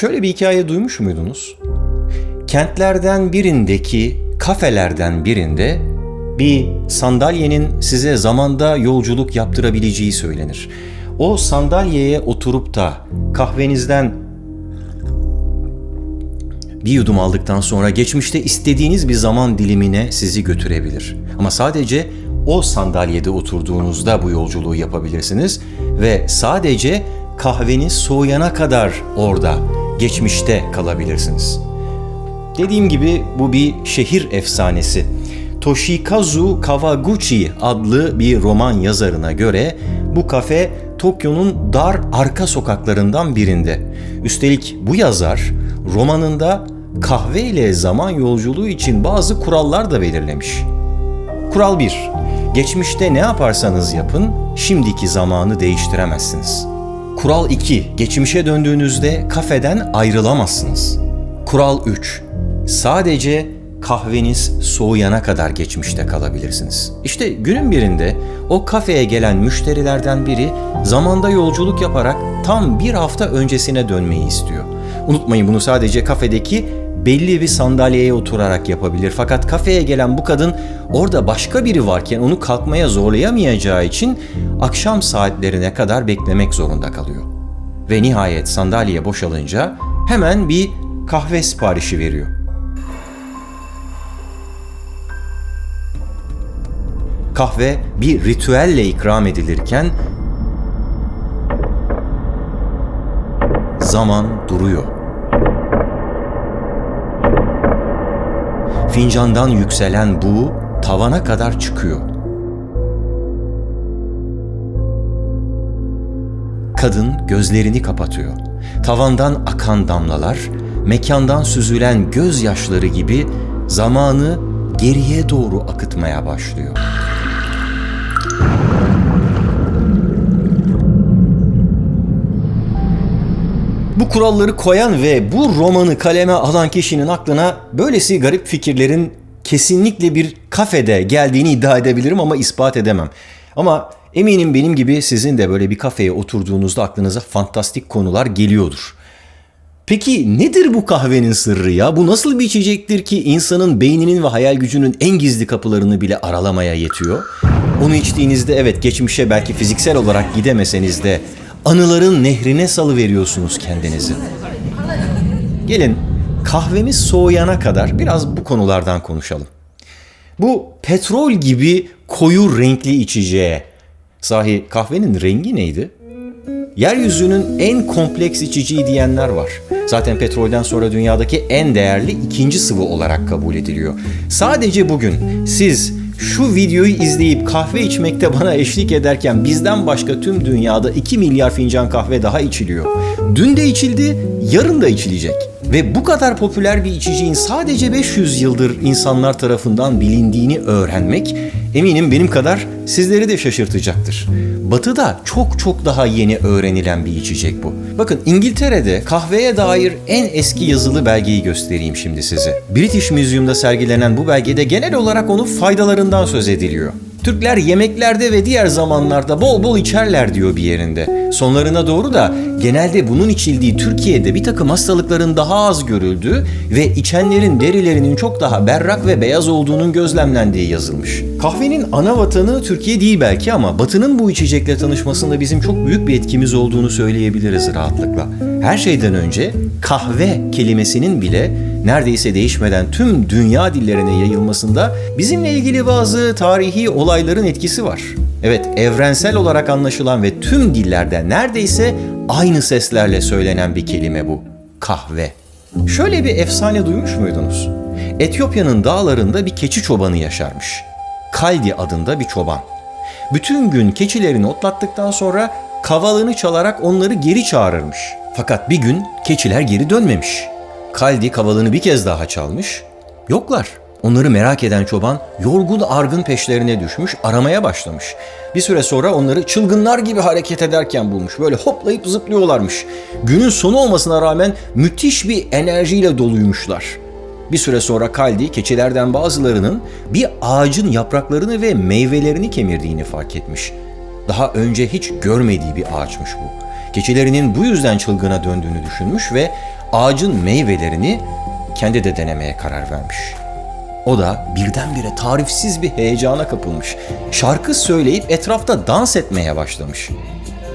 Şöyle bir hikaye duymuş muydunuz? Kentlerden birindeki kafelerden birinde bir sandalyenin size zamanda yolculuk yaptırabileceği söylenir. O sandalyeye oturup da kahvenizden bir yudum aldıktan sonra geçmişte istediğiniz bir zaman dilimine sizi götürebilir. Ama sadece o sandalyede oturduğunuzda bu yolculuğu yapabilirsiniz ve sadece kahveniz soğuyana kadar orada, geçmişte kalabilirsiniz. Dediğim gibi bu bir şehir efsanesi. Toshikazu Kawaguchi adlı bir roman yazarına göre bu kafe Tokyo'nun dar arka sokaklarından birinde. Üstelik bu yazar romanında kahve ile zaman yolculuğu için bazı kurallar da belirlemiş. Kural 1. Geçmişte ne yaparsanız yapın, şimdiki zamanı değiştiremezsiniz. Kural 2. Geçmişe döndüğünüzde kafeden ayrılamazsınız. Kural 3. Sadece kahveniz soğuyana kadar geçmişte kalabilirsiniz. İşte günün birinde o kafeye gelen müşterilerden biri zamanda yolculuk yaparak tam bir hafta öncesine dönmeyi istiyor. Unutmayın, bunu sadece kafedeki belli bir sandalyeye oturarak yapabilir. Fakat kafeye gelen bu kadın orada başka biri varken onu kalkmaya zorlayamayacağı için akşam saatlerine kadar beklemek zorunda kalıyor. Ve nihayet sandalye boşalınca hemen bir kahve siparişi veriyor. Kahve bir ritüelle ikram edilirken zaman duruyor. Fincandan yükselen buğu tavana kadar çıkıyor. Kadın gözlerini kapatıyor. Tavandan akan damlalar, mekandan süzülen gözyaşları gibi zamanı geriye doğru akıtmaya başlıyor. Bu kuralları koyan ve bu romanı kaleme alan kişinin aklına böylesi garip fikirlerin kesinlikle bir kafede geldiğini iddia edebilirim ama ispat edemem. Ama eminim benim gibi sizin de böyle bir kafeye oturduğunuzda aklınıza fantastik konular geliyordur. Peki nedir bu kahvenin sırrı ya? Bu nasıl bir içecektir ki insanın beyninin ve hayal gücünün en gizli kapılarını bile aralamaya yetiyor? Onu içtiğinizde evet, geçmişe belki fiziksel olarak gidemeseniz de anıların nehrine salıveriyorsunuz kendinizi. Gelin kahvemiz soğuyana kadar biraz bu konulardan konuşalım. Bu petrol gibi koyu renkli içeceğe, sahi kahvenin rengi neydi? Yeryüzünün en kompleks içeceği diyenler var. Zaten petrolden sonra dünyadaki en değerli ikinci sıvı olarak kabul ediliyor. Sadece bugün siz şu videoyu izleyip kahve içmekte bana eşlik ederken bizden başka tüm dünyada 2 milyar fincan kahve daha içiliyor. Dün de içildi, yarın da içilecek. Ve bu kadar popüler bir içeceğin sadece 500 yıldır insanlar tarafından bilindiğini öğrenmek eminim benim kadar sizleri de şaşırtacaktır. Batı'da çok daha yeni öğrenilen bir içecek bu. Bakın, İngiltere'de kahveye dair en eski yazılı belgeyi göstereyim şimdi size. British Museum'da sergilenen bu belgede genel olarak onun faydalarından söz ediliyor. Türkler yemeklerde ve diğer zamanlarda bol bol içerler diyor bir yerinde. Sonlarına doğru da genelde bunun içildiği Türkiye'de bir takım hastalıkların daha az görüldüğü ve içenlerin derilerinin çok daha berrak ve beyaz olduğunun gözlemlendiği yazılmış. Kahvenin ana vatanı Türkiye değil belki ama Batı'nın bu içecekle tanışmasında bizim çok büyük bir etkimiz olduğunu söyleyebiliriz rahatlıkla. Her şeyden önce kahve kelimesinin bile neredeyse değişmeden tüm dünya dillerine yayılmasında bizimle ilgili bazı tarihi olayların etkisi var. Evet, evrensel olarak anlaşılan ve tüm dillerde neredeyse aynı seslerle söylenen bir kelime bu. Kahve. Şöyle bir efsane duymuş muydunuz? Etiyopya'nın dağlarında bir keçi çobanı yaşarmış. Kaldi adında bir çoban. Bütün gün keçilerini otlattıktan sonra kavalını çalarak onları geri çağırırmış. Fakat bir gün keçiler geri dönmemiş. Kaldi kavalını bir kez daha çalmış. Yoklar. Onları merak eden çoban yorgun argın peşlerine düşmüş, aramaya başlamış. Bir süre sonra onları çılgınlar gibi hareket ederken bulmuş. Böyle hoplayıp zıplıyorlarmış. Günün sonu olmasına rağmen müthiş bir enerjiyle doluymuşlar. Bir süre sonra Kaldi keçilerden bazılarının bir ağacın yapraklarını ve meyvelerini kemirdiğini fark etmiş. Daha önce hiç görmediği bir ağaçmış bu. Keçilerinin bu yüzden çılgına döndüğünü düşünmüş ve ağacın meyvelerini kendi de denemeye karar vermiş. O da birdenbire tarifsiz bir heyecana kapılmış. Şarkı söyleyip etrafta dans etmeye başlamış.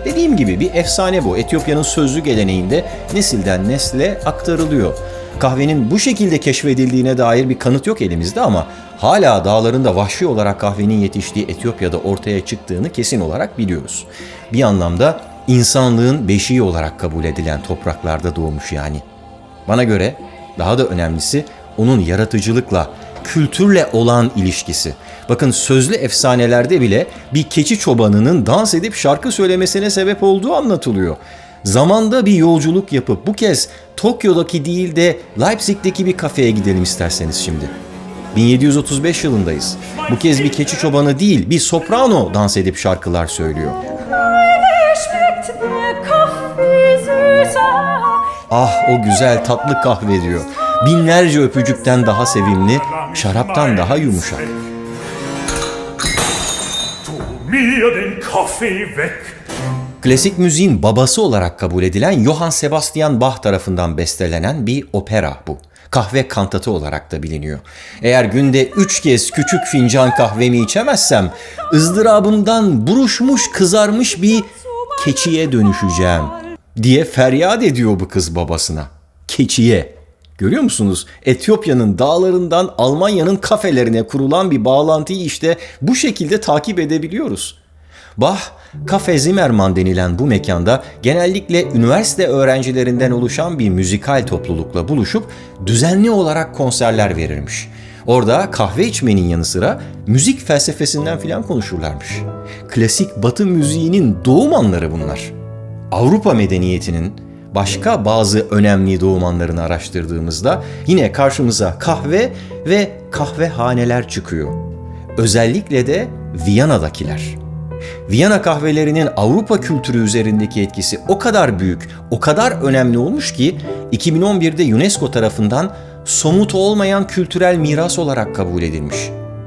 Dediğim gibi bir efsane bu. Etiyopya'nın sözlü geleneğinde nesilden nesle aktarılıyor. Kahvenin bu şekilde keşfedildiğine dair bir kanıt yok elimizde ama hala dağlarında vahşi olarak kahvenin yetiştiği Etiyopya'da ortaya çıktığını kesin olarak biliyoruz. Bir anlamda insanlığın beşiği olarak kabul edilen topraklarda doğmuş yani. Bana göre daha da önemlisi onun yaratıcılıkla, kültürle olan ilişkisi. Bakın sözlü efsanelerde bile bir keçi çobanının dans edip şarkı söylemesine sebep olduğu anlatılıyor. Zamanda bir yolculuk yapıp bu kez Tokyo'daki değil de Leipzig'teki bir kafeye gidelim isterseniz şimdi. 1735 yılındayız. Bu kez bir keçi çobanı değil, bir soprano dans edip şarkılar söylüyor. Ah o güzel tatlı kahve diyor. Binlerce öpücükten daha sevimli, şaraptan daha yumuşak. Klasik müziğin babası olarak kabul edilen Johann Sebastian Bach tarafından bestelenen bir opera bu. Kahve kantatı olarak da biliniyor. Eğer günde 3 kez küçük fincan kahvemi içemezsem ızdırabımdan buruşmuş kızarmış bir keçiye dönüşeceğim diye feryat ediyor bu kız babasına. Keçiye. Görüyor musunuz? Etiyopya'nın dağlarından Almanya'nın kafelerine kurulan bir bağlantıyı işte bu şekilde takip edebiliyoruz. Bach, Cafe Zimmermann denilen bu mekanda genellikle üniversite öğrencilerinden oluşan bir müzikal toplulukla buluşup düzenli olarak konserler verirmiş. Orada kahve içmenin yanı sıra müzik felsefesinden filan konuşurlarmış. Klasik Batı müziğinin doğum anları bunlar. Avrupa medeniyetinin başka bazı önemli doğum anlarını araştırdığımızda yine karşımıza kahve ve kahvehaneler çıkıyor. Özellikle de Viyana'dakiler. Viyana kahvelerinin Avrupa kültürü üzerindeki etkisi o kadar büyük, o kadar önemli olmuş ki 2011'de UNESCO tarafından somut olmayan kültürel miras olarak kabul edilmiş.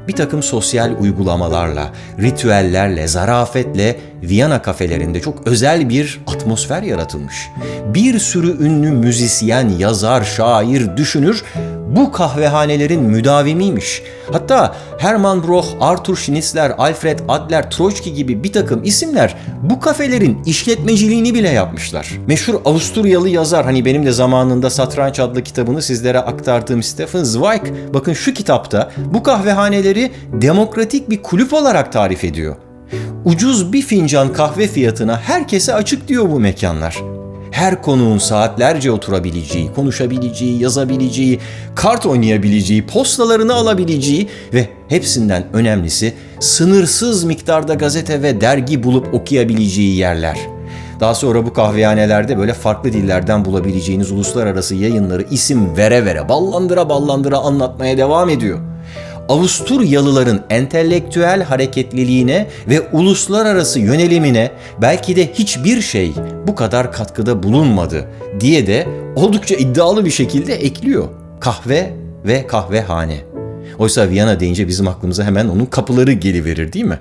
Bir takım sosyal uygulamalarla, ritüellerle, zarafetle Viyana kafelerinde çok özel bir atmosfer yaratılmış. Bir sürü ünlü müzisyen, yazar, şair, düşünür bu kahvehanelerin müdavimiymiş. Hatta Hermann Broch, Arthur Schnitzler, Alfred Adler, Trotsky gibi bir takım isimler bu kafelerin işletmeciliğini bile yapmışlar. Meşhur Avusturyalı yazar, hani benim de zamanında Satranç adlı kitabını sizlere aktardığım Stefan Zweig, bakın şu kitapta bu kahvehaneleri demokratik bir kulüp olarak tarif ediyor. Ucuz bir fincan kahve fiyatına herkese açık diyor bu mekanlar. Her konuğun saatlerce oturabileceği, konuşabileceği, yazabileceği, kart oynayabileceği, postalarını alabileceği ve hepsinden önemlisi sınırsız miktarda gazete ve dergi bulup okuyabileceği yerler. Daha sonra bu kahvehanelerde böyle farklı dillerden bulabileceğiniz uluslararası yayınları isim vere vere, ballandıra ballandıra anlatmaya devam ediyor. Avusturyalıların entelektüel hareketliliğine ve uluslararası yönelimine belki de hiçbir şey bu kadar katkıda bulunmadı diye de oldukça iddialı bir şekilde ekliyor. Kahve ve kahvehane. Oysa Viyana deyince bizim aklımıza hemen onun kapıları geliverir değil mi?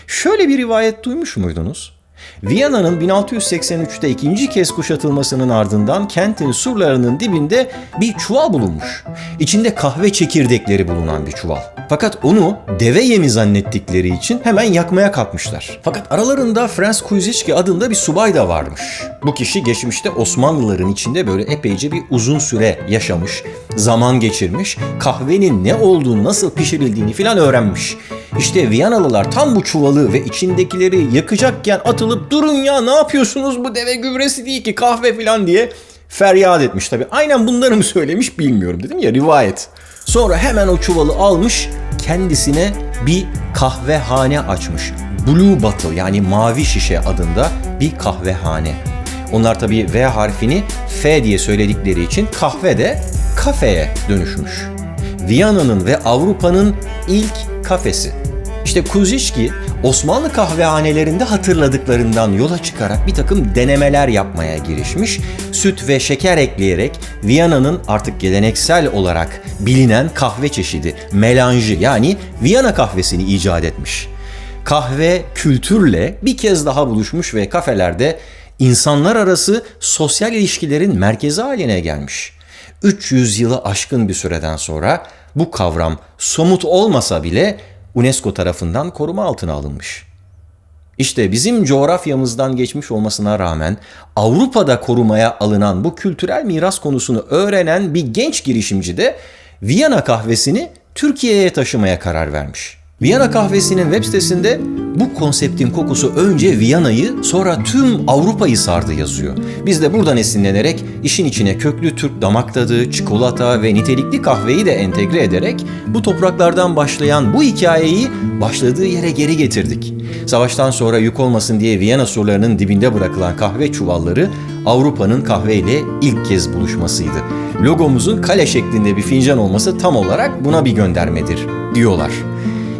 Şöyle bir rivayet duymuş muydunuz? Viyana'nın 1683'te ikinci kez kuşatılmasının ardından kentin surlarının dibinde bir çuval bulunmuş. İçinde kahve çekirdekleri bulunan bir çuval. Fakat onu deve yemi zannettikleri için hemen yakmaya kalkmışlar. Fakat aralarında Franz Kuyziçki adında bir subay da varmış. Bu kişi geçmişte Osmanlıların içinde böyle epeyce bir uzun süre yaşamış, zaman geçirmiş, kahvenin ne olduğunu, nasıl pişirildiğini filan öğrenmiş. İşte Viyanalılar tam bu çuvalı ve içindekileri yakacakken atılıp durun ya ne yapıyorsunuz bu deve gübresi değil ki kahve filan diye feryat etmiş tabii. Aynen bunları mı söylemiş bilmiyorum, dedim ya, rivayet. Sonra hemen o çuvalı almış kendisine bir kahvehane açmış. Blue Bottle yani mavi şişe adında bir kahvehane. Onlar tabii V harfini F diye söyledikleri için kahve de kafeye dönüşmüş. Viyana'nın ve Avrupa'nın ilk kafesi. İşte Kuzicki Osmanlı kahvehanelerinde hatırladıklarından yola çıkarak bir takım denemeler yapmaya girişmiş. Süt ve şeker ekleyerek Viyana'nın artık geleneksel olarak bilinen kahve çeşidi melanjı yani Viyana kahvesini icat etmiş. Kahve kültürle bir kez daha buluşmuş ve kafelerde insanlar arası sosyal ilişkilerin merkezi haline gelmiş. 300 yılı aşkın bir süreden sonra bu kavram somut olmasa bile UNESCO tarafından koruma altına alınmış. İşte bizim coğrafyamızdan geçmiş olmasına rağmen Avrupa'da korumaya alınan bu kültürel miras konusunu öğrenen bir genç girişimci de Viyana kahvesini Türkiye'ye taşımaya karar vermiş. Viyana kahvesinin web sitesinde bu konseptin kokusu önce Viyana'yı sonra tüm Avrupa'yı sardı yazıyor. Biz de buradan esinlenerek işin içine köklü Türk damak tadı, çikolata ve nitelikli kahveyi de entegre ederek bu topraklardan başlayan bu hikayeyi başladığı yere geri getirdik. Savaştan sonra yük olmasın diye Viyana surlarının dibinde bırakılan kahve çuvalları Avrupa'nın kahveyle ilk kez buluşmasıydı. Logomuzun kale şeklinde bir fincan olması tam olarak buna bir göndermedir diyorlar.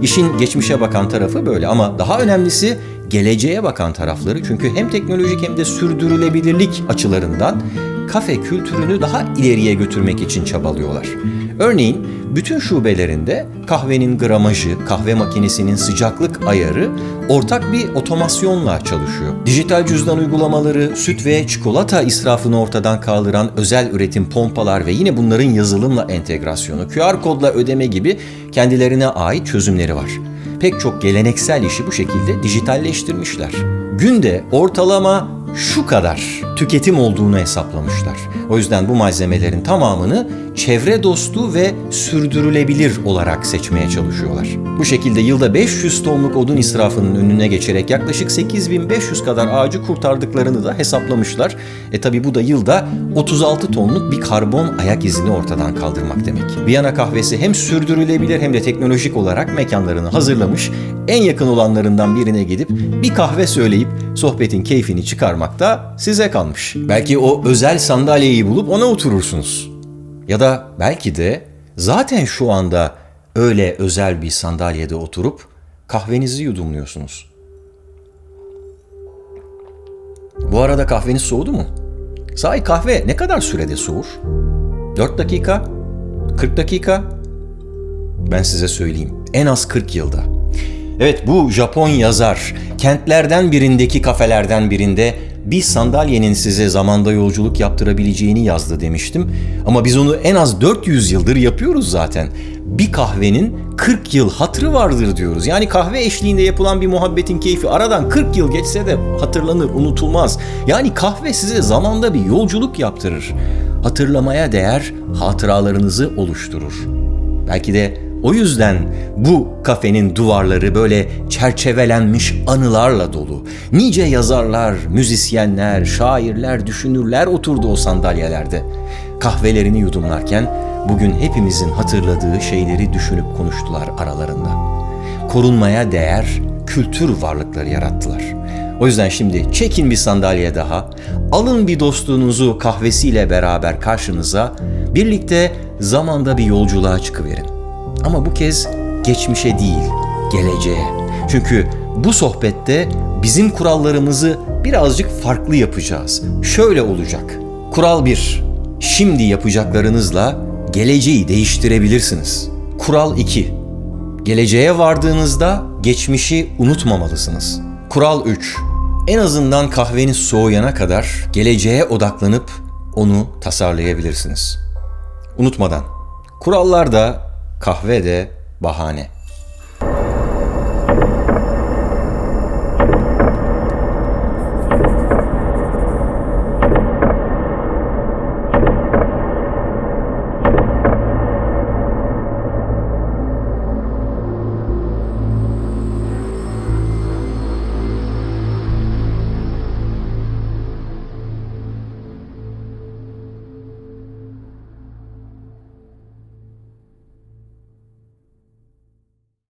İşin geçmişe bakan tarafı böyle ama daha önemlisi geleceğe bakan tarafları, çünkü hem teknolojik hem de sürdürülebilirlik açılarından kafe kültürünü daha ileriye götürmek için çabalıyorlar. Örneğin bütün şubelerinde kahvenin gramajı, kahve makinesinin sıcaklık ayarı ortak bir otomasyonla çalışıyor. Dijital cüzdan uygulamaları, süt ve çikolata israfını ortadan kaldıran özel üretim pompalar ve yine bunların yazılımla entegrasyonu, QR kodla ödeme gibi kendilerine ait çözümleri var. Pek çok geleneksel işi bu şekilde dijitalleştirmişler. Günde ortalama şu kadar tüketim olduğunu hesaplamışlar. O yüzden bu malzemelerin tamamını çevre dostu ve sürdürülebilir olarak seçmeye çalışıyorlar. Bu şekilde yılda 500 tonluk odun israfının önüne geçerek yaklaşık 8500 kadar ağacı kurtardıklarını da hesaplamışlar. Tabi bu da yılda 36 tonluk bir karbon ayak izini ortadan kaldırmak demek. Viyana kahvesi hem sürdürülebilir hem de teknolojik olarak mekanlarını hazırlamış. En yakın olanlarından birine gidip bir kahve söyleyip sohbetin keyfini çıkarmak da size kalmış. Belki o özel sandalyeyi bulup ona oturursunuz. Ya da belki de zaten şu anda öyle özel bir sandalyede oturup kahvenizi yudumluyorsunuz. Bu arada kahveniz soğudu mu? Sahi kahve ne kadar sürede soğur? 4 dakika? 40 dakika? Ben size söyleyeyim. En az 40 yılda. Evet, bu Japon yazar kentlerden birindeki kafelerden birinde bir sandalyenin size zamanda yolculuk yaptırabileceğini yazdı demiştim. Ama biz onu en az 400 yıldır yapıyoruz zaten. Bir kahvenin 40 yıl hatırı vardır diyoruz. Yani kahve eşliğinde yapılan bir muhabbetin keyfi aradan 40 yıl geçse de hatırlanır, unutulmaz. Yani kahve size zamanda bir yolculuk yaptırır. Hatırlamaya değer hatıralarınızı oluşturur. Belki de o yüzden bu kafenin duvarları böyle çerçevelenmiş anılarla dolu. Nice yazarlar, müzisyenler, şairler, düşünürler oturdu o sandalyelerde. Kahvelerini yudumlarken bugün hepimizin hatırladığı şeyleri düşünüp konuştular aralarında. Korunmaya değer kültür varlıkları yarattılar. O yüzden şimdi çekin bir sandalye daha, alın bir dostunuzu kahvesiyle beraber karşınıza, birlikte zamanda bir yolculuğa çıkıverin. Ama bu kez geçmişe değil, geleceğe. Çünkü bu sohbette bizim kurallarımızı birazcık farklı yapacağız. Şöyle olacak. Kural 1. Şimdi yapacaklarınızla geleceği değiştirebilirsiniz. Kural 2. Geleceğe vardığınızda geçmişi unutmamalısınız. Kural 3. En azından kahveniz soğuyana kadar geleceğe odaklanıp onu tasarlayabilirsiniz. Unutmadan, kurallar da kahve de bahane.